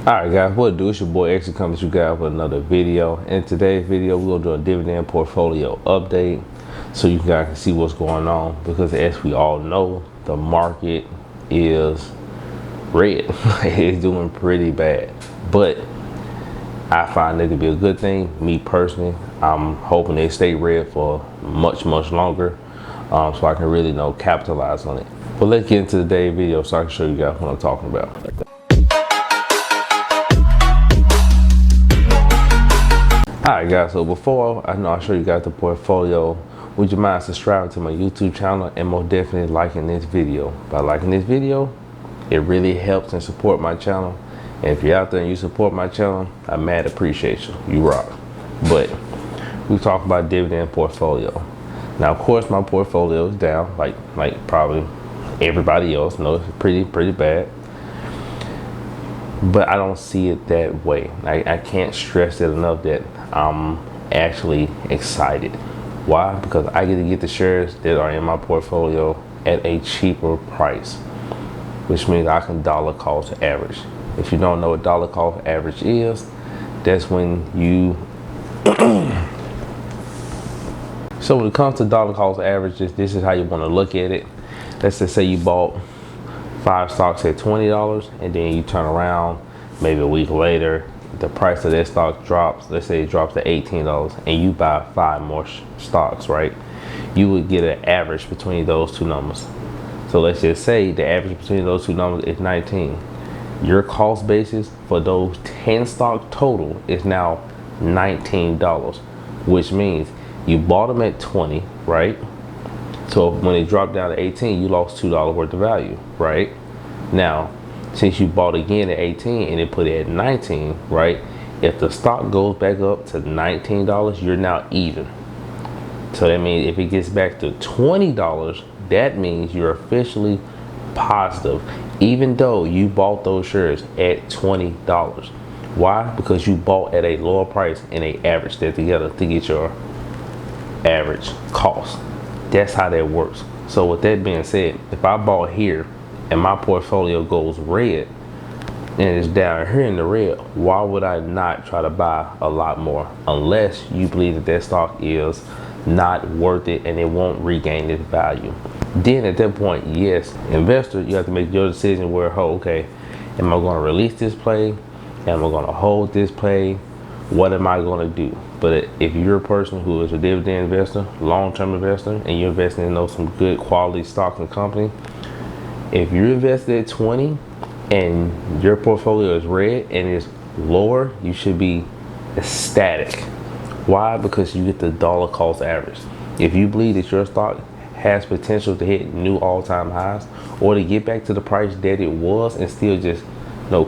Alright guys, what it do? It's your boy X coming to you guys with another video. In today's video, we're gonna do a dividend portfolio update so you guys can see what's going on, because as we all know, the market is red. It's doing pretty bad. But I find it to be a good thing. Me personally, I'm hoping they stay red for much longer, so I can really capitalize on it. But let's get into today's video so I can show you guys what I'm talking about. Alright guys, so before I show you guys the portfolio, would you mind subscribing to my YouTube channel and most definitely liking this video? By liking this video, it really helps and support my channel. And if you're out there and you support my channel, I mad appreciate you. You rock. But we talk about dividend portfolio. Now of course my portfolio is down like probably everybody else. No, it's pretty bad. But I don't see it that way. I can't stress it enough that I'm actually excited. Why? Because I get the shares that are in my portfolio at a cheaper price, which means I can dollar cost average. If you don't know what dollar cost average is, that's when you so when it comes to dollar cost averages, this is how you want to look at it. Let's just say you bought 5 stocks at $20, and then you turn around maybe a week later, the price of that stock drops. Let's say it drops to $18, and you buy 5 more stocks, right? You would get an average between those two numbers. So let's just say the average between those two numbers is 19. Your cost basis for those 10 stock total is now $19, which means you bought them at 20, right? So when it dropped down to 18, you lost $2 worth of value, right? Now, since you bought again at 18 and it put it at 19, right? If the stock goes back up to $19, you're now even. So that means if it gets back to $20, that means you're officially positive, even though you bought those shares at $20. Why? Because you bought at a lower price and they averaged that together to get your average cost. That's how that works. So with that being said, if I bought here and my portfolio goes red and it's down here in the red, why would I not try to buy a lot more? Unless you believe that that stock is not worth it and it won't regain its value. Then at that point, yes, investor, you have to make your decision where, oh, okay, am I going to release this play? Am I going to hold this play? What am I going to do? But if you're a person who is a dividend investor, long-term investor, and you're investing in some good quality stocks and company, if you're invested at 20 and your portfolio is red and it's lower, you should be ecstatic. Why? Because you get the dollar cost average. If you believe that your stock has potential to hit new all-time highs or to get back to the price that it was and still just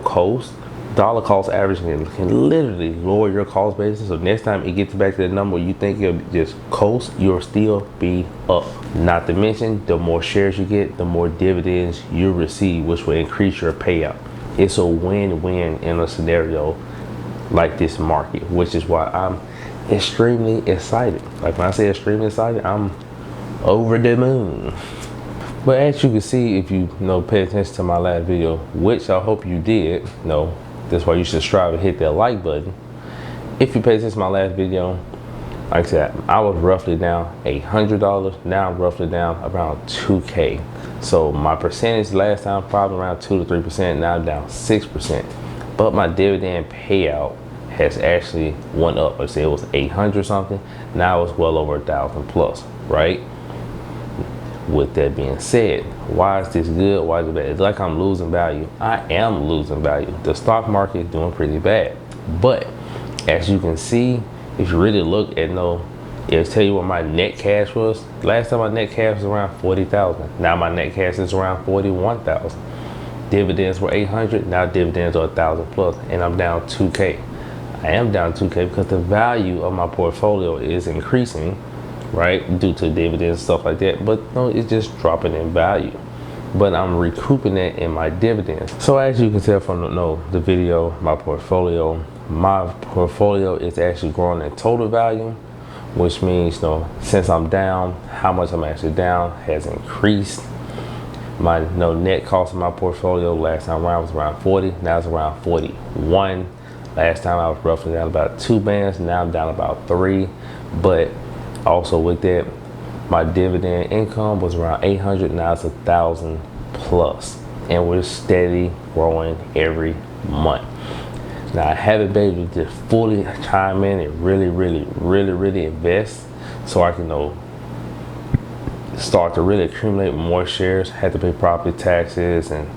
coast, dollar cost average can literally lower your cost basis. So next time it gets back to the number you think it'll just coast, you'll still be up. Not to mention, the more shares you get, the more dividends you receive, which will increase your payout. It's a win-win in a scenario like this market, which is why I'm extremely excited. Like when I say extremely excited, I'm over the moon. But as you can see, if you pay attention to my last video, which I hope you did, that's why you should strive and hit that like button. If you pay attention to my last video, like I said, I was roughly down $100. Now I'm roughly down around $2K. So my percentage last time probably around 2 to 3%. Now I'm down 6%. But my dividend payout has actually went up. I said it was 800 something. Now it's well over 1,000 plus, right? With that being said, why is this good? Why is it bad? It's like I'm losing value. I am losing value. The stock market is doing pretty bad. But as you can see, if you really look at it'll tell you what my net cash was. Last time my net cash was around 40,000. Now my net cash is around 41,000. Dividends were 800. Now dividends are 1,000 plus, and I'm down 2K. I am down 2K because the value of my portfolio is increasing, right, due to dividends and stuff like that, but it's just dropping in value. But I'm recouping that in my dividends. So as you can tell from the video, my portfolio is actually growing in total value, which means since I'm down, how much I'm actually down has increased. My net cost of my portfolio last time around was around 40. Now it's around 41. Last time I was roughly down about 2 bands. Now I'm down about 3. But also with that, my dividend income was around 800. Now it's 1,000 plus, and we're steady growing every month. Now I haven't been able to just fully chime in and really invest, so I can start to really accumulate more shares. Had to pay property taxes and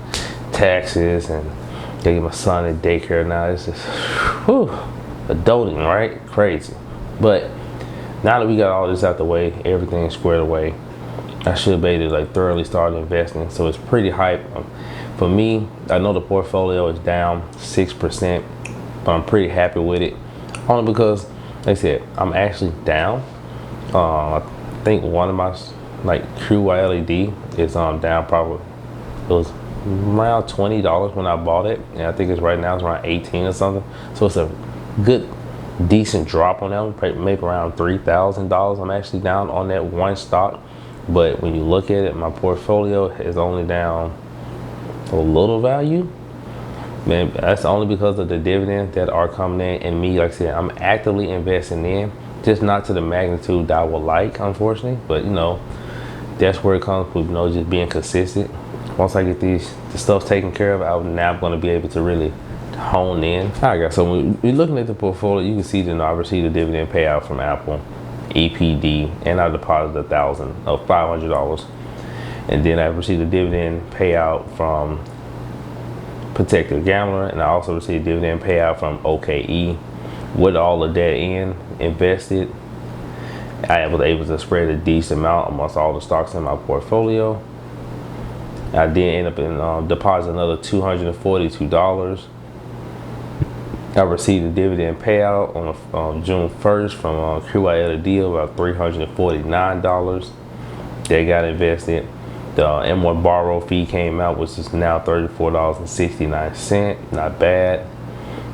get my son in daycare now. It's just adulting, right? Crazy. But now that we got all this out the way, everything squared away, I should be able to thoroughly start investing. So it's pretty hype. For me, I know the portfolio is down 6%, but I'm pretty happy with it. Only because, like I said, I'm actually down. I think one of my QYLED is down probably. It was around $20 when I bought it, and I think right now it's around 18 or something. So it's a good, decent drop on that one, maybe around $3,000. I'm actually down on that one stock, but when you look at it, my portfolio is only down a little value. Man, that's only because of the dividends that are coming in, and me, like I said, I'm actively investing in, just not to the magnitude that I would like, unfortunately. But that's where it comes with just being consistent. Once I get the stuff taken care of, I'm going to be able to really hone in. All right, guys. So when you're looking at the portfolio, you can see that I received a dividend payout from Apple, EPD, and I deposited $500, and then I received a dividend payout from Protective Gambler, and I also received a dividend payout from OKE. With all of that invested, I was able to spread a decent amount amongst all the stocks in my portfolio. I did end up in deposit another $242. I received a dividend payout on June 1st from QYLED of about $349. They got invested. The M1 borrow fee came out, which is now $34.69. Not bad.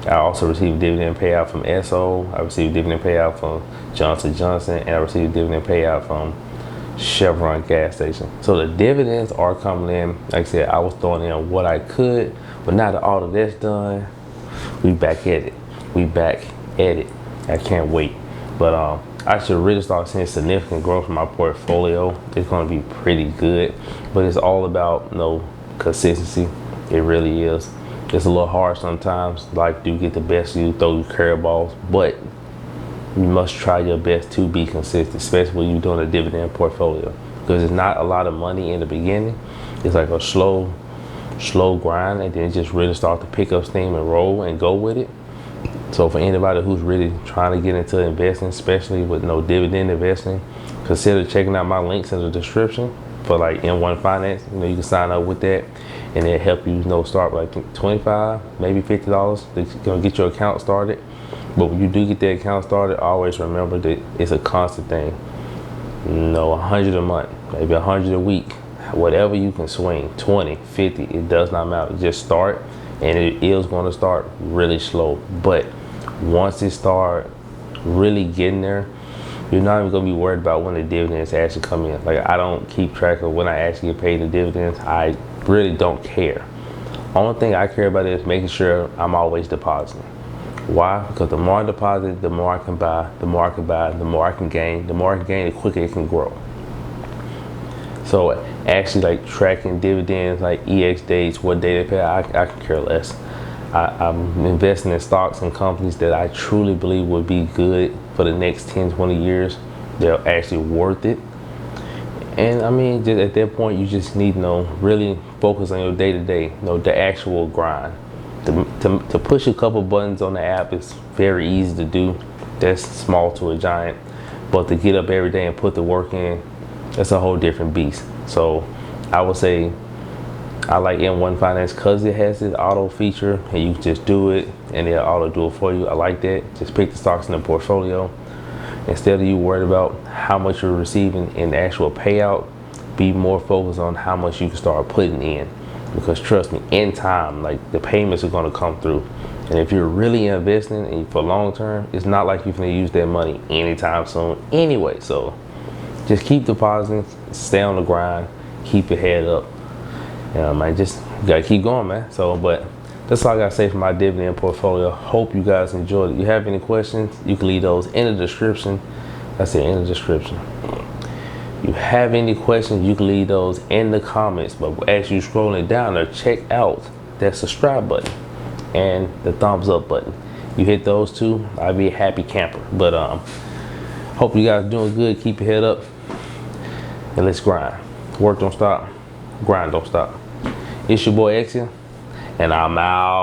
I also received a dividend payout from SO. I received a dividend payout from Johnson & Johnson, and I received a dividend payout from Chevron gas station. So the dividends are coming in. Like I said, I was throwing in what I could, but now that all of that's done, we back at it. I can't wait. But I should really start seeing significant growth in my portfolio. It's going to be pretty good, but it's all about consistency. It really is. It's a little hard sometimes. Life do get the best of you, throw you curveballs, but you must try your best to be consistent, especially when you're doing a dividend portfolio, because it's not a lot of money in the beginning. It's like a slow grind, and then just really start to pick up steam and roll and go with it. So for anybody who's really trying to get into investing, especially with dividend investing, consider checking out my links in the description for M1 Finance. You can sign up with that, and it'll help you start with $25, maybe $50 to get your account started. But when you do get the account started, always remember that it's a constant thing. 100 a month, maybe 100 a week, whatever you can swing, 20, 50, it does not matter. Just start, and it is going to start really slow. But once it start really getting there, you're not even going to be worried about when the dividends actually come in. I don't keep track of when I actually get paid the dividends. I really don't care. Only thing I care about is making sure I'm always depositing. Why? Because the more I deposit, the more I can buy, the more I can buy, the more I can gain. The more I can gain, the quicker it can grow. So actually tracking dividends, EX dates, what day they pay, I can care less. I'm investing in stocks and companies that I truly believe would be good for the next 10, 20 years. They're actually worth it. And I mean, just at that point, you just need really focus on your day-to-day, the actual grind. To push a couple buttons on the app is very easy to do. That's small to a giant. But to get up every day and put the work in, that's a whole different beast. So I would say I like M1 Finance because it has this auto feature, and you just do it and they'll auto do it for you. I like that. Just pick the stocks in the portfolio. Instead of you worried about how much you're receiving in the actual payout, be more focused on how much you can start putting in. Because trust me, in time, the payments are going to come through. And if you're really investing and for long term, it's not like you're going to use that money anytime soon anyway. So just keep depositing, stay on the grind, keep your head up. Man, just gotta keep going, man. So, but that's all I gotta say for my dividend portfolio. Hope you guys enjoyed it. If you have any questions, you can leave those in the description. That's it, in the description. If you have any questions, you can leave those in the comments. But as you scrolling down there, check out that subscribe button and the thumbs up button. You hit those two, I'll be a happy camper. But hope you guys doing good. Keep your head up and let's grind. Work don't stop, grind don't stop. It's your boy Exia, and I'm out.